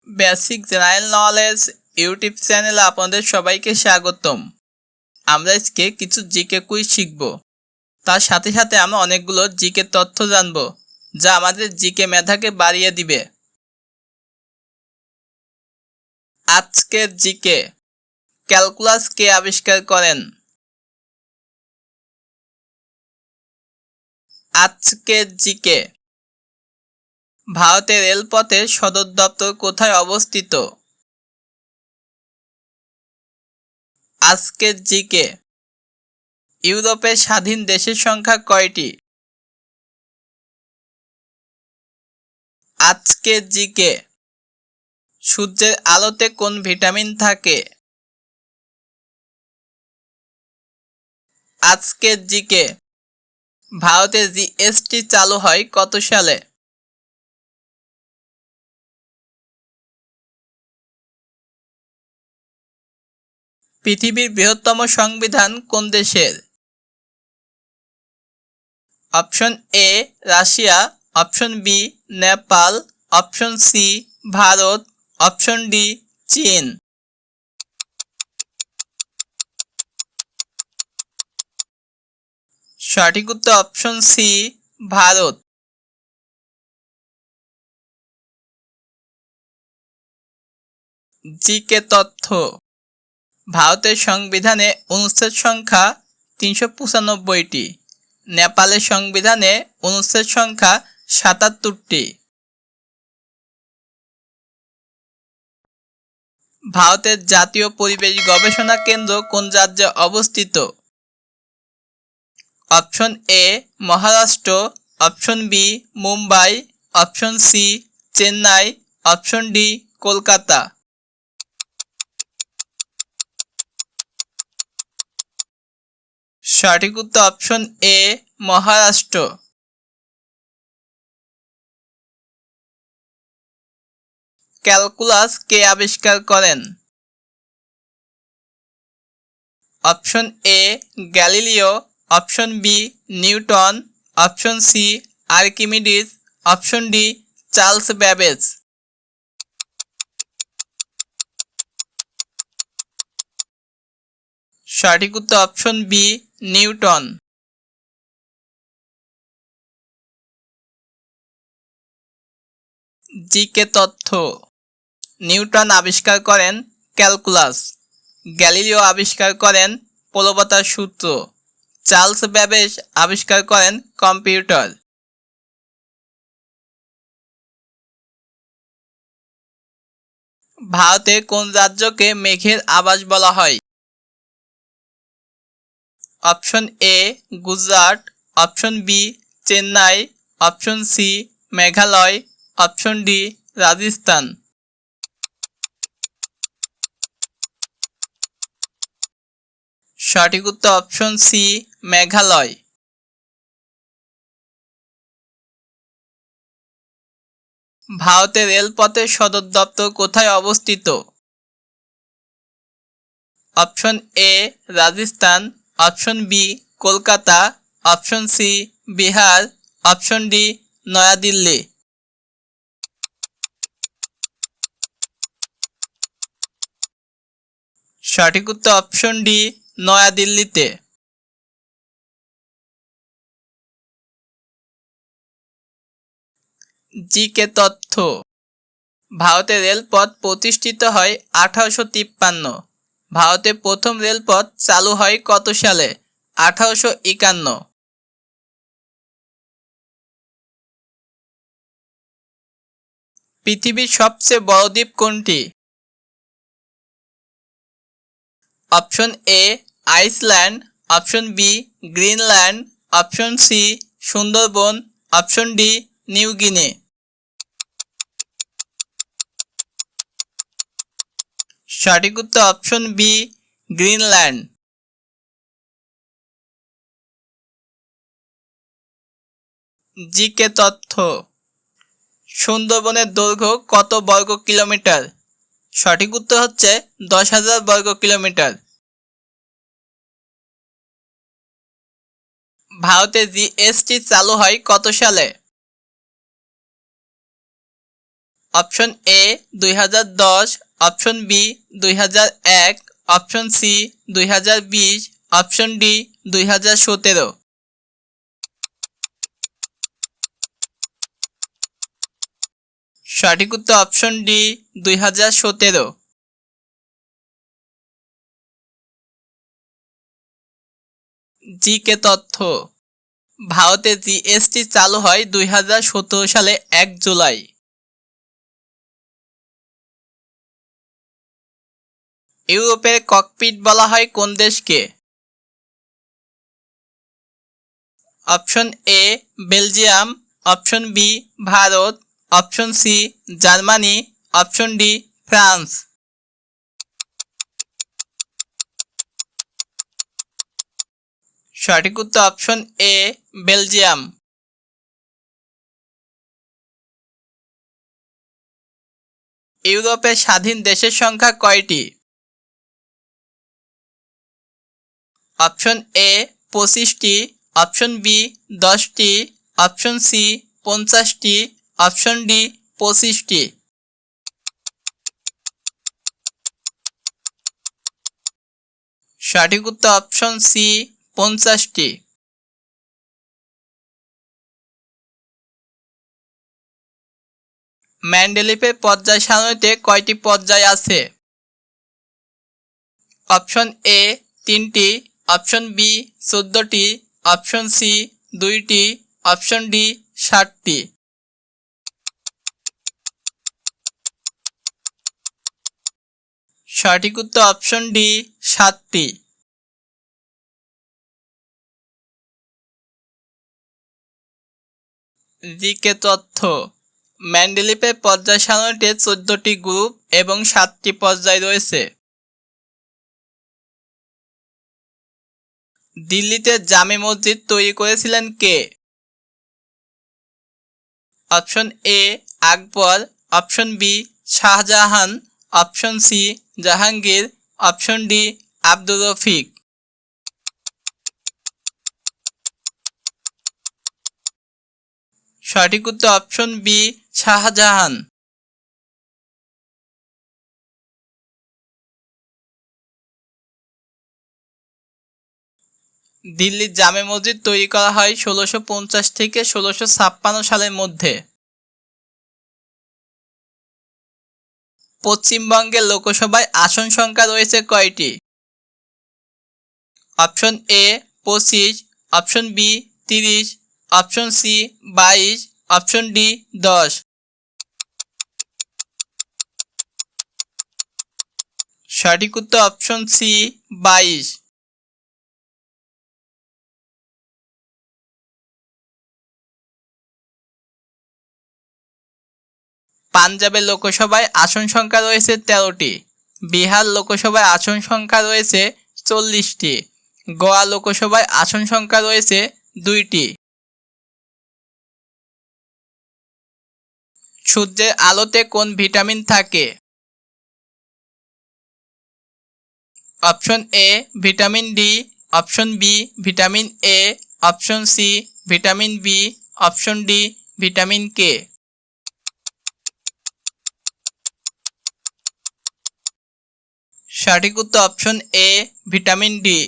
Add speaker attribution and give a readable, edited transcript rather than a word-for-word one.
Speaker 1: Basic general knowledge YouTube চ্যানেলে আপনাদের সবাইকে স্বাগতম। আমরা আজকে কিছু জিকে কুইজ শিখব। তার সাথে সাথে আমরা অনেকগুলো জিকে তথ্য জানব, যা আমাদের জিকে মেধাকে বাড়িয়ে দিবে। আজকের জিকে, ক্যালকুলাস কে আবিষ্কার করেন? আজকের জিকে, ভারতের রেলপথের সদর দপ্তর কোথায় অবস্থিত? আজকের জিকে, ইউরোপের স্বাধীন দেশের সংখ্যা কয়টি? আজকের জিকে, সূর্যের আলোতে কোন ভিটামিন থাকে? আজকের জিকে, ভারতে জিএসটি চালু হয় কত সালে? পৃথিবীর বৃহত্তম সংবিধান কোন দেশের? Option A Russia, option B Nepal, option C Bharat, option D চীন। সঠিক উত্তর অপশন সি ভারত। জিকে তথ্য, ভারতের সংবিধানে অনুচ্ছেদ সংখ্যা ৩৯৫টি, নেপালের সংবিধানে অনুচ্ছেদ সংখ্যা ৭৭টি। ভারতের জাতীয় পরিবেশ গবেষণা কেন্দ্র কোন রাজ্যে অবস্থিত? Option A Maharashtra, option B Mumbai, option C Chennai, option D Kolkata. সঠিক উত্তর অপশন এ মহারাষ্ট্র। ক্যালকুলাস কে আবিষ্কার করেন? Option A Galileo, option B Newton, option C Archimedes, option D Charles Babbage. সঠিক উত্তর অপশন বি নিউটন। জিকে তথ্য, নিউটন আবিষ্কার করেন ক্যালকুলাস, গ্যালিলিও আবিষ্কার করেন প্রবলতার সূত্র, চার্লস ব্যাবেজ আবিষ্কার করেন কম্পিউটার। ভারতে কোন রাজ্যকে মেঘের আবাস বলা হয়? Option A Gujarat, option B Chennai, option C Meghalaya, option D Rajasthan. সঠিক উত্তর অপশন সি মেঘালয়। ভারতের রেলপথের সদর দপ্তর কোথায় অবস্থিত? Option A Rajasthan, option B Kolkata, option C Bihar, option D New Delhi. সঠিক উত্তর অপশন ডি নয়াদিল্লিতে। জিকে তথ্য, ভারতের রেলপথ প্রতিষ্ঠিত হয় 1853। ভারতে প্রথম রেলপথ চালু হয় কত সালে? 1851। পৃথিবীর সবচেয়ে বড় দ্বীপ কোনটি? Option A Iceland, option B Greenland, option C Sundarban, option D New Guinea. সঠিক উত্তর অপশন বি গ্রিনল্যান্ড। জিকে তথ্য, সুন্দরবনের দৈর্ঘ্য কত বর্গ কিলোমিটার? সঠিক উত্তর হচ্ছে 10,000 বর্গ কিলোমিটার। ভারতে জিএসটি চালু হয় কত সালে? Option A 2010, option B 2001, option C 2020, option D 2017। সঠিক উত্তর অপশন ডি 2017। জিকে তথ্য। ভারতে জিএসটি চালু হয় 2017 সালে 1 জুলাই। ইউরোপের ককপিট বলা হয় কোন দেশকে? Option A Belgium, option B Bharat, option C Germany, option D France. সঠিক উত্তর অপশন এ বেলজিয়াম। ইউরোপের স্বাধীন দেশের সংখ্যা কয়টি? অপশন এ 25টি, অপশন বি 10টি, অপশন সি 50টি, অপশন ডি 25টি। সঠিক উত্তর অপশন সি 50টি। ম্যান্ডেলিপের পর্যায় সারণীতে কয়টি পর্যায় আছে? অপশন এ 3টি, অপশন বি 14টি, অপশন সি 2টি, অপশন ডি 7টি। সঠিক উত্তর অপশন ডি 7টি। জিকে তথ্য। ম্যান্ডেলিপের পর্যায় সারণীতে 14টি গ্রুপ এবং 7টি পর্যায় রয়েছে। দিল্লিতে জামে মসজিদ তৈরি করেছিলেন কে? Option A Akbar, option B Shahjahan, option C Jahangir, option D Abdur Rafiq. সঠিক উত্তর অপশন বি শাহজাহান। দিল্লির জামে মসজিদ তৈরি করা হয় 1650 থেকে 1656 সালের মধ্যে। পশ্চিমবঙ্গের লোকসভায় আসন সংখ্যা রয়েছে কয়টি? Option A 25, option B 30, option C 22, option D 10। সঠিক উত্তর অপশন সি 22। পাঞ্জাবের লোকসভায় আসন সংখ্যা রয়েছে 13টি। বিহার লোকসভায় আসন সংখ্যা রয়েছে 40টি। গোয়া লোকসভায় আসন সংখ্যা রয়েছে 2টি। সূর্যের আলোতে কোন ভিটামিন থাকে? Option A vitamin D, option B vitamin A, option C vitamin B, option D vitamin K. সঠিক উত্তর অপশন এ ভিটামিন ডি।